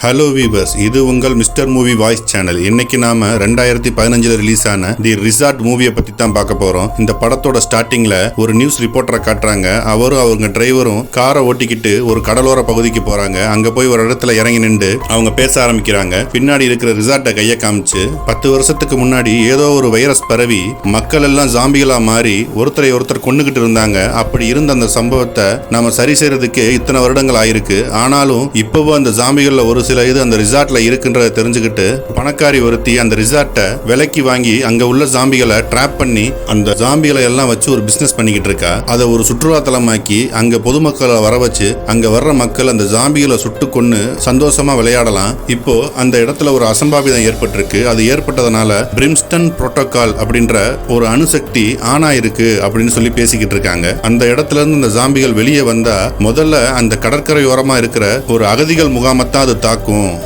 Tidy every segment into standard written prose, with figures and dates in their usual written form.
Hello viewers, இது உங்கள் mister movie voice channel. இன்னைக்கு நாம 2015 ரிலீஸ் ஆன தி ரிசார்ட் மூவியை பத்தி தான் பார்க்க போறோம். இந்த படத்தோட ஸ்டார்டிங்ல ஒரு நியூஸ் ரிப்போர்ட்டரை காட்டுறாங்க. அவரும் அவங்க டிரைவரும் காரை ஓட்டிக்கிட்டு ஒரு கடலோர பகுதிக்கு போறாங்க. அங்க போய் ஒரு இடத்துல இறங்கி நின்று அவங்க பேச ஆரம்பிக்கிறாங்க. பின்னாடி இருக்கிற ரிசார்ட்டை கையை காமிச்சு 10 வருஷத்துக்கு முன்னாடி ஏதோ ஒரு வைரஸ் பரவி மக்கள் எல்லாம் ஜாம்பிகளா மாறி ஒருத்தரை ஒருத்தர் கொண்டுகிட்டு இருந்தாங்க. அப்படி இருந்த அந்த சம்பவத்தை நாம சரி செய்யறதுக்கு இத்தனை வருடங்கள் ஆயிருக்கு. ஆனாலும் இப்பவும் அந்த ஜாம்பிகள்ல ஒரு சில இது அந்த ரிசார்ட்ல இருக்குன்றத தெரிஞ்சுக்கிட்டு பணக்காரி ஒருத்தி அந்த ரிசார்ட்டை விலைக்கு வாங்கி அங்க உள்ள ஜாம்பிகளை ட்ராப் பண்ணி அந்த ஜாம்பிகளை எல்லாம் வச்சு ஒரு பிசினஸ் பண்ணிக்கிட்டு இருக்கா. அதை ஒரு சுற்றுலா தலமாக்கி அங்க பொதுமக்களை வர வச்சு அங்க வர்ற மக்கள் அந்த ஜாம்பிகளை சுட்டு கொன்னு சந்தோஷமா விளையாடலாம். இப்போ அந்த இடத்துல ஒரு அசம்பாவிதம் ஏற்பட்டிருக்கு. அது ஏற்பட்டதனால பிரிம்ஸ்டன் புரோட்டோகால் அப்படின்ற ஒரு அணுசக்தி ஆனா இருக்கு அப்படின்னு சொல்லி பேசிக்கிட்டு இருக்காங்க. அந்த இடத்துல இருந்து இந்த ஜாம்பிகள் வெளியே வந்தா முதல்ல அந்த கடற்கரையோரமா இருக்கிற ஒரு அகதிகள் முகாமத்தான் அது தாக்கும்.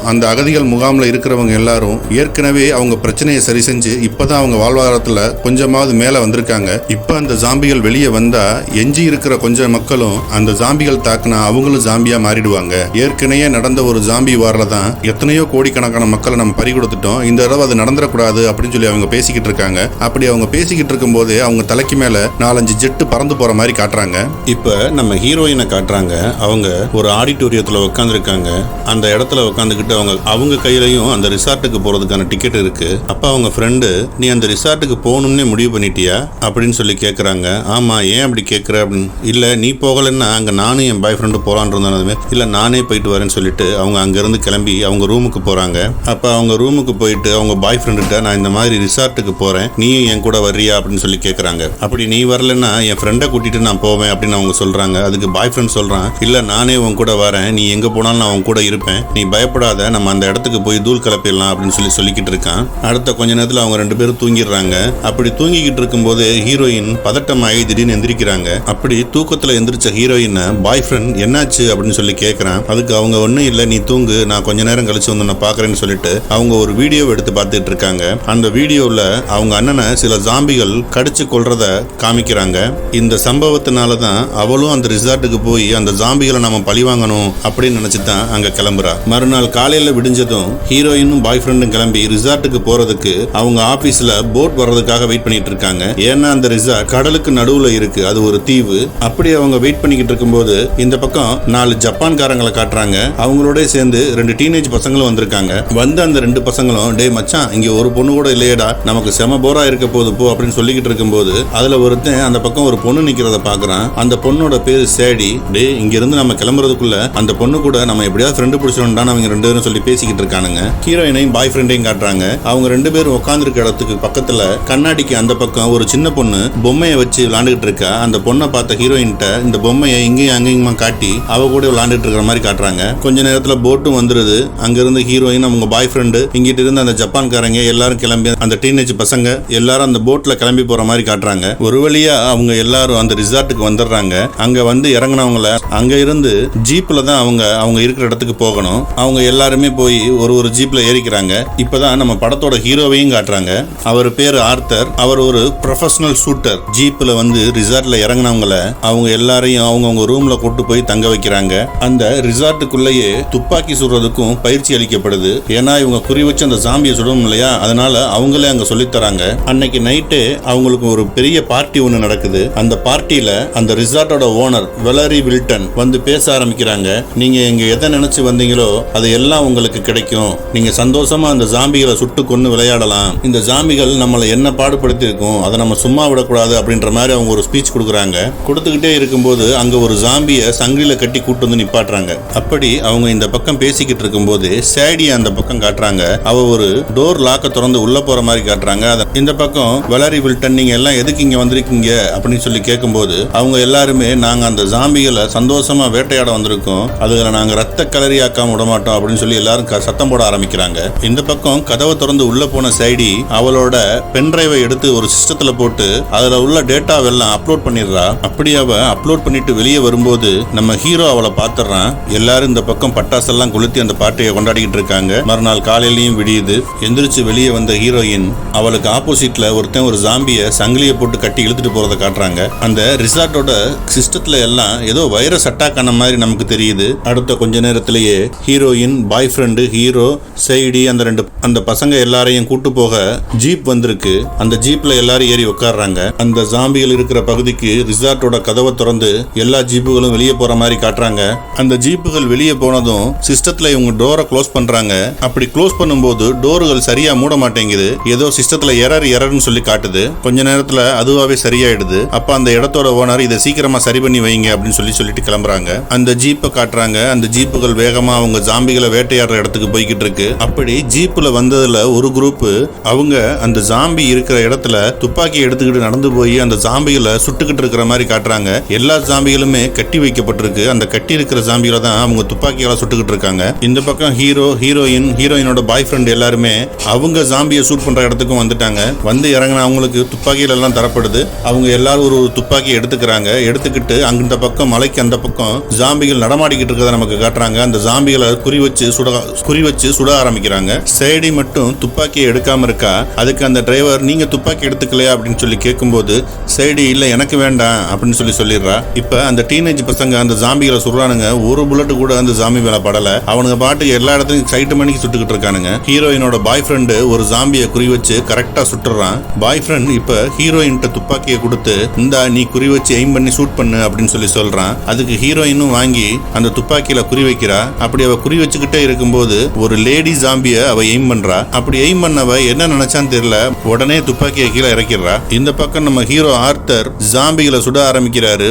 அந்த அகதிகள் முகாம்ல இருக்கிறவங்க எல்லாரும் ஏற்கனவே அவங்க பிரச்சனையை சரி செஞ்சு இப்பதான் அவங்க வாழ்வாதாரத்துல கொஞ்சமாவது மேல வந்திருக்காங்க. இப்ப அந்த ஜாம்பிகள் வெளியே வந்தா எஞ்சி இருக்கிற கொஞ்சம் மக்களும் அந்த ஜாம்பிகள் தாக்குனா அவங்களும் ஜாம்பியா மாறிடுவாங்க. ஏற்கனவே நடந்த ஒரு ஜாம்பி வாரில் தான் எத்தனையோ கோடிக்கணக்கான மக்களை நம்ம பறி கொடுத்துட்டோம். இந்த தடவை அது நடந்துடக்கூடாது அப்படின்னு சொல்லி அவங்க பேசிக்கிட்டு இருக்காங்க. அப்படி அவங்க பேசிக்கிட்டு இருக்கும் போதே அவங்க தலைக்கு மேல 4-5 ஜெட்டு பறந்து போற மாதிரி காட்டுறாங்க. இப்ப நம்ம ஹீரோயினை காட்டுறாங்க. அவங்க ஒரு ஆடிட்டோரியத்துல உட்காந்துருக்காங்க. அந்த இடத்துல உட்காந்துக்கிட்டு அவங்க கையிலையும் அந்த ரிசார்ட்டுக்கு போறதுக்கான டிக்கெட் இருக்கு. அப்ப அவங்க ஃப்ரெண்டு, நீ அந்த ரிசார்ட்டுக்கு போகணும்னே முடிவு பண்ணிட்டியா அப்படின்னு சொல்லி கேட்கறாங்க. ஆமா, ஏன் அப்படி கேட்கற அப்படின்னு. இல்ல, நீ போகலன்னா அங்க நானும் என் பாய் ஃப்ரெண்டு போலான் இருந்ததுமே இல்ல நானே போயிட்டு வரேன்னு சொல்லிட்டு அவங்க அங்க இருந்து கிளம்பி அவங்க ரூமுக்கு போறாங்க. அப்ப அவங்க ரூமுக்கு போயிட்டு அவங்க பாய் ஃப்ரெண்டுகிட்ட, நான் இந்த மாதிரி ரிசார்ட்டுக்கு போறேன், நீயும் என் கூட வர்றியா அப்படின்னு சொல்லி கேட்கறாங்க. அப்படி நீ வரலன்னா என் ஃப்ரெண்டை கூட்டிட்டு நான் போவேன் அப்படின்னு அவங்க சொல்றாங்க. அதுக்கு பாய் ஃப்ரெண்ட் சொல்றான், இல்ல நானே உன் கூட வரேன், நீ எங்க போனாலும் நான் உன் கூட இருப்பேன், நீ பயப்படாத, நம்ம அந்த இடத்துக்கு போய் தூள் கலப்பிடலாம் அப்படின்னு சொல்லிக்கிட்டு இருக்கான். அடுத்த கொஞ்ச நேரத்தில் அவங்க 2 பேரும் தூங்கிடுறாங்க. அப்படி தூங்கிக்கிட்டு இருக்கும்போது ஹீரோயின் பதட்டமாகி திடீர்னு எந்திரிக்கிறாங்க. அப்படி தூக்கத்துல எந்திரிச்ச ஹீரோயினை பாய் ஃப்ரெண்ட் என்னாச்சு அப்படின்னு சொல்லி கேட்கறான். அதுக்கு அவங்க ஒன்னும் இல்லை, நீ தூங்கு, நான் கொஞ்ச நேரம் கழிச்சு வந்து நான் பாக்குறேன்னு சொல்லிட்டு அவங்க ஒரு வீடியோ எடுத்து பார்த்துட்டு இருக்காங்க. அந்த வீடியோல அவங்க அண்ணனை சில ஜாம்பிகள் கடிச்சு கொள்றத காமிக்கிறாங்க. இந்த சம்பவத்தினாலதான் அவளும் அந்த ரிசார்ட்டுக்கு போய் அந்த ஜாம்பிகளை நம்ம பழி வாங்கணும் அப்படின்னு நினைச்சுதான் அங்க கிளம்புறா. மறுநாள் காலையில விடிஞ்சதும் ஹீரோயினும் பாய் ஃப்ரெண்டும் கிளம்பி ரிசார்ட்டுக்கு போறதுக்கு அவங்க ஆபீஸ்ல போட் வர்றதுக்காக வெயிட் பண்ணிட்டு இருக்காங்க. ஏன்னா அந்த ரிசார்ட் கடலுக்கு நடுவுல இருக்கு, அது ஒரு தீவு. அப்படி அவங்க வெயிட் பண்ணிக்கிட்டு இருக்கும்போது இந்த பக்கம் 4 ஜப்பான்காரங்களை காட்டுறாங்க. அவங்களோட சேர்ந்து 2 டீனேஜ் பசங்களும் வந்திருக்காங்க. வந்து அந்த 2 பசங்களும், டே மச்சான், இங்க ஒரு பொண்ணு கூட இல்லையடா, நமக்கு செம போரா இருக்க போது போ அப்படின்னு சொல்லிக்கிட்டு இருக்கும்போது அதுல ஒருத்தன் அந்த பக்கம் ஒரு பொண்ணு நிக்கிறத பாக்குறான். அந்த பொண்ணோட பேரு சேடி. டே, இங்க இருந்து நம்ம கிளம்புறதுக்குள்ள அந்த பொண்ணு கூட நம்ம எப்படியாவது ஃப்ரெண்டு பிடிச்சிடணும் அவங்க 2 பேரும் சொல்லி பேசிக்கிட்டு இருக்கானுங்க. ஹீரோயினையும் பாய் ஃப்ரெண்டையும் காட்டுறாங்க. அவங்க 2 பேரும் உட்காந்துருக்க இடத்துக்கு பக்கத்துல கண்ணாடிக்கு அந்த பக்கம் ஒரு சின்ன பொண்ணு பொம்மையை வச்சு விளையாண்டுட்டு இருக்கா. அந்த பொண்ணை பார்த்த ஹீரோயின்ட்ட இந்த பொம்மையை இங்கேயும் அங்கேயுமா காட்டி அவ கூட விளையாண்டுட்டு இருக்கிற மாதிரி காட்டுறாங்க. கொஞ்ச நேரத்துல போட்டும் வந்துருது. அங்க இருந்து ஹீரோயின், அவங்க பாய் ஃப்ரெண்டு, இங்கிட்டு இருந்து அந்த ஜப்பான்காரங்க எல்லாரும் கிளம்பி அந்த டீனேஜ் பசங்க எல்லாரும் அந்த போட்ல கிளம்பி போற மாதிரி காட்டுறாங்க. ஒரு வழியா அவங்க எல்லாரும் அந்த ரிசார்ட்டுக்கு வந்துடுறாங்க. அங்க வந்து இறங்கினவங்கள அங்க இருந்து ஜீப்ல தான் அவங்க இருக்கிற இடத்துக்கு போகணும். அவங்க எல்லாருமே போய் ஒரு ஜீப்ல ஏறிக்கிறாங்க. இப்பதான் நம்ம படத்தோட ஹீரோவையும் காட்டுறாங்க. அவர் பேரு ஆர்த்தர். அவர் ஒரு ப்ரொஃபஷனல் ஷூட்டர். ஜீப்ல வந்து ரிசார்ட்ல இறங்கினவங்கள அவங்க எல்லாரையும் அவங்க ரூம்ல கூட்டு போய் தங்க வைக்கிறாங்க. அந்த ரிசார்ட்டுக்குள்ளேயே துப்பாக்கி சுடுறதுக்கும் பயிற்சி அளிக்கப்படுது. ஏன்னா இவங்க குறி வச்சு அந்த ஜாம்பியை சுடணும் இல்லையா, அதனால அவங்களே அங்க சொல்லித்தராங்க. அன்னைக்கு நைட்டு அவங்களுக்கு ஒரு பெரிய பார்ட்டி ஒன்று நடக்குது. அந்த பார்ட்டியில அந்த ரிசார்ட்டோட ஓனர் வெலரி வில்டன் வந்து பேச ஆரம்பிக்கிறாங்க. நீங்க எங்க எதை நினைச்சு வந்தீங்களோ அது எல்லாம் உங்களுக்கு கிடைக்கும். நீங்க சந்தோஷமா அந்த ஜாம்பிகளை சுட்டு கொண்டு விளையாடலாம். இந்த ஜாம்பிகள் நம்மளை என்ன பாடுபடுத்தி இருக்கும், அதை நம்ம சும்மா விடக்கூடாது அப்படின்ற மாதிரி அவங்க ஒரு ஸ்பீச் கொடுக்குறாங்க. கொடுத்துக்கிட்டே இருக்கும்போது அங்க ஒரு ஜாம்பியை சங்கிலில கட்டி கூட்டு வந்து நிப்பாட்டுறாங்க. அப்படி அவங்க இந்த பக்கம் பேசிக்கிட்டு இருக்கும்போது சேடியை அந்த பக்கம் காட்டுறாங்க. அவ ஒரு டோர் லாக்க திறந்து உள்ள போற மாதிரி காட்டுறாங்க. இந்த பக்கம் வெலரி வில்டன், நீங்க எல்லாம் எதுக்கு இங்க வந்திருக்கீங்க அப்படின்னு சொல்லி கேட்கும்போது அவங்க எல்லாருமே, நாங்க அந்த ஜாம்பிகளை சந்தோஷமா வேட்டையாட வந்திருக்கோம், அதுல நாங்க ரத்த கலரியாக்காம விட மாட்டோம் அப்படின்னு சொல்லி எல்லாரும் சத்தம் போட ஆரம்பிக்கிறாங்க. இந்த பக்கம் கதவை திறந்து உள்ள போன சைடி அவளோட பென்டிரைவை எடுத்து ஒரு சிஸ்டத்துல போட்டு அதுல உள்ள டேட்டாவெல்லாம் அப்லோட் பண்ணிடுறா. அப்படி அவ அப்லோட் பண்ணிட்டு வெளியே வரும்போது நம்ம ஹீரோ அவளை பாத்துறான். எல்லாரும் இந்த பக்கம் பட்டாசெல்லாம் கொளுத்தி அந்த பார்ட்டியை கொண்டாடிக்கிட்டு இருக்காங்க. மறுநாள் காலையிலயும் விடியுது. எந்திரிச்சு வெளியே வந்த ஹீரோயின் அவளுக்கு ஆப்போசிட்ல ஒருத்தன் ஒரு ஜாம்பியை சங்கிலியை போட்டு கட்டி இழுத்துட்டு போறதை காட்டுறாங்க. அந்த ரிசார்ட்டோட சிஸ்டத்துல எல்லாம் ஏதோ வைரஸ் அட்டாக் ஆன மாதிரி நமக்கு தெரியுது. அடுத்த கொஞ்ச நேரத்திலேயே hero heroine, boyfriend, hero, சைடி அந்த பசங்க எல்லாரையும் கூட்டு போக ஜீப் வந்திருக்கு. அந்த ஜீப்ல எல்லாரும் ஏறி உட்கார்றாங்க. அந்த ஜாம்பிகள் இருக்கிற பகுதிக்கு ரிசார்ட்டோட கதவை திறந்து எல்லா ஜீப்புகளும் வெளியே போற மாதிரி காட்டுறாங்க. அந்த ஜீப்புகள் வெளியே போனதும் சிஸ்டத்துல இவங்க டோரை க்ளோஸ் பண்றாங்க. அப்படி க்ளோஸ் பண்ணும்போது டோர்கள் சரியா மூட மாட்டேங்குது. ஏதோ சிஸ்டத்துல எரர்னு சொல்லி காட்டுது. கொஞ்ச நேரத்துல அதுவாவே சரியாயிடுது. அப்ப அந்த இடத்தோட ஓனர் இதை சீக்கிரமா சரி பண்ணி வைங்க அப்படின்னு சொல்லிட்டு கிளம்புறாங்க. அந்த ஜீப்பை காட்டுறாங்க. அந்த ஜீப்புகள் வேகமா அவங்க ஜாம்பிகளை வேட்டையாடுற இடத்துக்கு போய்கிட்டு இருக்கு. அப்படி ஜீப்ல வந்ததுல ஒரு குரூப் அவங்க அந்த ஜாம்பி இருக்கிற இடத்துல துப்பாக்கி எடுத்துக்கிட்டு நடந்து போய் அந்த ஜாம்பிகளை சுட்டுக்கிட்டு இருக்கிற மாதிரி காட்டுறாங்க. எல்லா ஜாம்பிகளுமே கட்டி வைக்கப்பட்டிருக்கு. அந்த கட்டி இருக்கிற ஜாம்பிகளை தான் அவங்க துப்பாக்கியால சுட்டுக்கிட்டு இருக்காங்க. இந்த பக்கம் ஹீரோ, ஹீரோயினோட பாய் ஃப்ரெண்ட் எல்லாருமே அவங்க ஜாம்பியை ஷூட் பண்ற இடத்துக்கும் வந்துட்டாங்க. வந்து இறங்கின அவங்களுக்கு துப்பாக்கிகள் எல்லாம் தரப்படுது. அவங்க எல்லாரும் ஒரு துப்பாக்கி எடுத்துக்கிறாங்க. எடுத்துக்கிட்டு அந்த பக்கம் மலைக்கு அந்த பக்கம் ஜாம்பிகள் நடமாடிக்கிட்டு இருக்கிறத நமக்கு காட்டுறாங்க. அந்த ஜாம்பிகளை குறி வச்சு சுட ஆரம்பிக்கிறாங்க. சைடி மட்டும் துப்பாக்கியை எடுக்காம இருக்கா. அதுக்கு அந்த டிரைவர் நீங்க துப்பாக்கி எடுத்துக்கலையா அப்படின்னு சொல்லி கேட்கும்போது சைடி இல்ல எனக்கு வேண்டாம் அப்படின்னு சொல்லிடுறா. இப்ப அந்த டீனேஜ் பசங்க அந்த ஜாம்பிகளை சுடுறானுங்க. ஒரு புல்லட் கூட அந்த ஜாம்பி மேல படல. அவனுங்க பாட்டு எல்லா இடத்துலையும் சைட்டு மணிக்கு சுட்டுக்கிட்டு இருக்கானுங்க. ஹீரோயினோட பாய் ஃப்ரெண்டு ஒரு ஜாம்பியை குறி வச்சு கரெக்டா சுட்டுறான். பாய் ஃப்ரெண்ட் இப்ப ஹீரோயின் துப்பாக்கியை கொடுத்து இந்தா நீ குறி வச்சு எய்ம் பண்ணி ஷூட் பண்ணு அப்படின்னு சொல்றான். அதுக்கு ஹீரோயினும் வாங்கி அந்த துப்பாக்கியில குறி வைக்கிறா. அப்படி அவ குறி வச்சுக்கிட்டே இருக்கும்போது ஒரு லேடி ஜாம்பிய அவ எய்ம் பண்றா. அப்படி எய்ம் பண்ணவ என்ன நினைச்சான்னு தெரியல, உடனே துப்பாக்கியை கீழே இறக்கிறா. இந்த பக்கம் நம்ம ஹீரோ ஆர்த்தர் ஜாம்பிகளை சுட ஆரம்பிக்கிறாரு.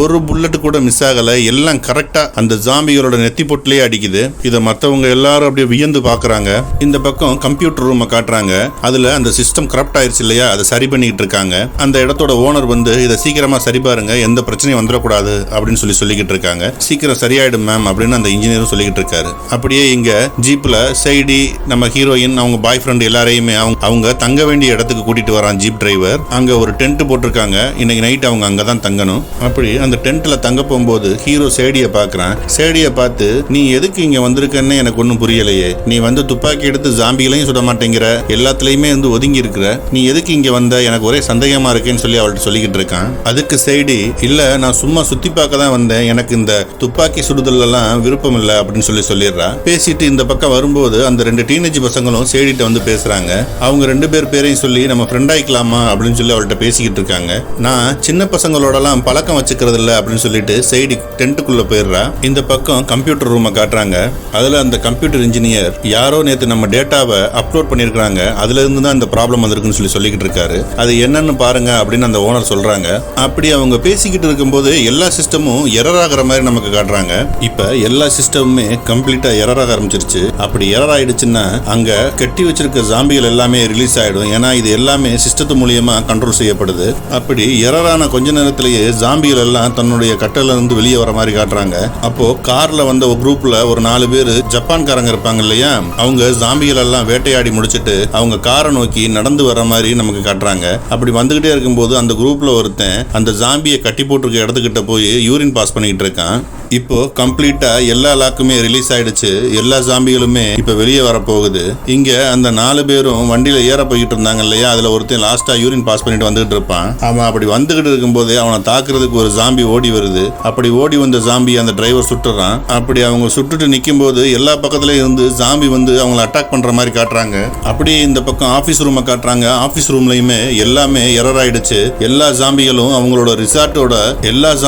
ஒரு புல்லட் கூட மிஸ் ஆகல. எல்லாம் கரெக்டா அந்த ஜாம்பிகளோட நெத்தி பொட்டிலே அடிக்குது. இதை மற்றவங்க எல்லாரும் அப்படியே வியந்து பாக்குறாங்க. இந்த பக்கம் கம்ப்யூட்டர் ரூமை காட்டுறாங்க. அதுல அந்த சிஸ்டம் கரப்ட் ஆயிருச்சு இல்லையா, அதை சரி பண்ணிட்டு இருக்காங்க. அந்த இடத்தோட ஓனர் வந்து இதை சீக்கிரமா சரி பாருங்க, எந்த பிரச்சனையும் வந்துடக்கூடாது அப்படின்னு சொல்லிக்கிட்டு இருக்காங்க. சீக்கிரம் சரியாயிடும் மேம் அப்படின்னு அந்த இன்ஜினியரும் சொல்லிக்கிட்டு இருக்காரு. அப்படியே இங்க ஜீப்ல சைடி, நம்ம ஹீரோயின், அவங்க பாய் ஃப்ரெண்ட் எல்லாரையுமே அவங்க தங்க வேண்டிய இடத்துக்கு கூட்டிட்டு வரான் ஜீப் டிரைவர். அங்க ஒரு டென்ட் போட்டிருக்காங்க. இன்னைக்கு நைட் அவங்க அங்கதான் தங்கணும். அப்படி அந்த டென்ட்ல தங்க போகும்போது ஹீரோ சேடிய பாக்குறான். சேடிய பார்த்து நீ எதுக்கு இங்க வந்திருக்கன்னு எனக்கு ஒன்னும் புரியலையே. நீ வந்து துப்பாக்கி எடுத்து ஜாம்பிகளையும் சுட மாட்டேங்கிற, எல்லாத்துலயுமே வந்து ஒதுங்கி இருக்கிற, நீ எதுக்கு இங்க வந்த, எனக்கு ஒரே சந்தேகமா இருக்கேன்னு சொல்லி அவள்கிட்ட சொல்லிக்கிட்டு இருக்கான். அதுக்கு சைடி இல்ல நான் சும்மா சுத்தி பார்க்க தான் வந்தேன், எனக்கு இந்த துப்பாக்கி சுடுதல் எல்லாம் விருப்பம் இல்லை அப்படின்னு சொல்லிடுறா. பேசிட்டு இந்த பக்கம் வரும்போது அந்த ரெண்டு டீனேஜ் பசங்களும் சேடிட்ட வந்து பேசுறாங்க. அவங்க ரெண்டு பேரையும் சொல்லி நம்ம ஃப்ரெண்ட் ஆயிக்கலாமா அப்படின்னு சொல்லி அவள்கிட்ட பேசிக்கிட்டு இருக்காங்க. நான் சின்ன பசங்களோடலாம் பழக்கம் வச்சுக்கிறது இல்லை அப்படின்னு சொல்லிட்டு சைடி டென்ட்டுக்குள்ள போயிடுறா. இந்த பக்கம் கம்ப்யூட்டர் ரூமை காட்டுறாங்க. அதுல அந்த கம்ப்யூட்டர் இன்ஜினியர் யாரோ நேற்று நம்ம டேட்டாவை அப்லோட் பண்ணியிருக்காங்க, அதுல இருந்து தான் இந்த ப்ராப்ளம் வந்திருக்குன்னு சொல்லிக்கிட்டு இருக்காரு. அது என்னன்னு பாருங்க அப்படின்னு அந்த ஓனர் சொல்றாங்க. அப்படி அவங்க பேசிக்கிட்டு இருக்கும்போது எல்லா சிஸ்டமும் எரர் ஆகிற மாதிரி நமக்கு காட்டுறாங்க. இப்ப எல்லா சிஸ்டமுமே கம்ப்ளீட்டா எரர் ஆக ஆரம்பிச்சிருச்சு. அப்படி எரர் ஆயிடுச்சுன்னா அங்க கட்டி வச்சிருக்க ஜாம்பிகள் எல்லாமே ரிலீஸ் ஆயிடும். ஏன்னா இது எல்லாமே சிஸ்டத்து மூலியமா கண்ட்ரோல் செய்யப்படுது. அப்படி எரரான கொஞ்ச நேரத்திலேயே ஜாம்பிகள் எல்லாம் தன்னுடைய கட்டல இருந்து வெளியே வர மாதிரி காட்டுறாங்க. அப்போ கார்ல வந்த ஒரு குரூப்ல ஒரு 4 பேர் ஜப்பான்காரங்க இருப்பாங்க இல்லையா, அவங்க ஜாம்பிகள் எல்லாம் வேட்டையாடி முடிச்சிட்டு அவங்க காரை நோக்கி நடந்து வர மாதிரி நமக்கு காட்டுறாங்க. அப்படி வந்துகிட்டே இருக்கும்போது அந்த குரூப்ல ஒருத்தன் அந்த ஜாம்பியை கட்டி போட்டிருக்க இடத்துக்கிட்ட போய் யூரின் பாஸ் பண்ணிட்டு இருக்கான். இப்போ கம்ப்ளீட்டா எல்லா லாக்குமே ரிலீஸ் ஆயிடுச்சு. எல்லா ஜாம்பிகளுமே இப்ப வெளியே வர போகுது. இங்க அந்த 4 பேரும் வண்டியில ஏற போயிட்டு இருந்தாங்க இல்லையா, அதுல ஒருத்தன் லாஸ்டா யூரின் பாஸ் பண்ணிட்டு வந்துகிட்டு இருப்பான். அவன் அப்படி வந்துகிட்டு இருக்கும் போதே அவனை தாக்குறதுக்கு ஒரு ஜாம்பி ஓடி வருது. அப்படி ஓடி வந்த ஜாம்பி அந்த டிரைவர் சுட்டுறான். அப்படி அவங்க சுட்டுட்டு நிக்கும் போது எல்லா பக்கத்துலயும் இருந்து ஜாம்பி வந்து அவங்களை அட்டாக் பண்ற மாதிரி காட்டுறாங்க. அப்படியே இந்த பக்கம் ஆபீஸ் ரூமை காட்டுறாங்க. ஆபீஸ் ரூம்லயுமே எல்லாமே எரர் ஆயிடுச்சு. எல்லா ஜாம்பிகளும் அவங்களோட ரிசார்ட்டோட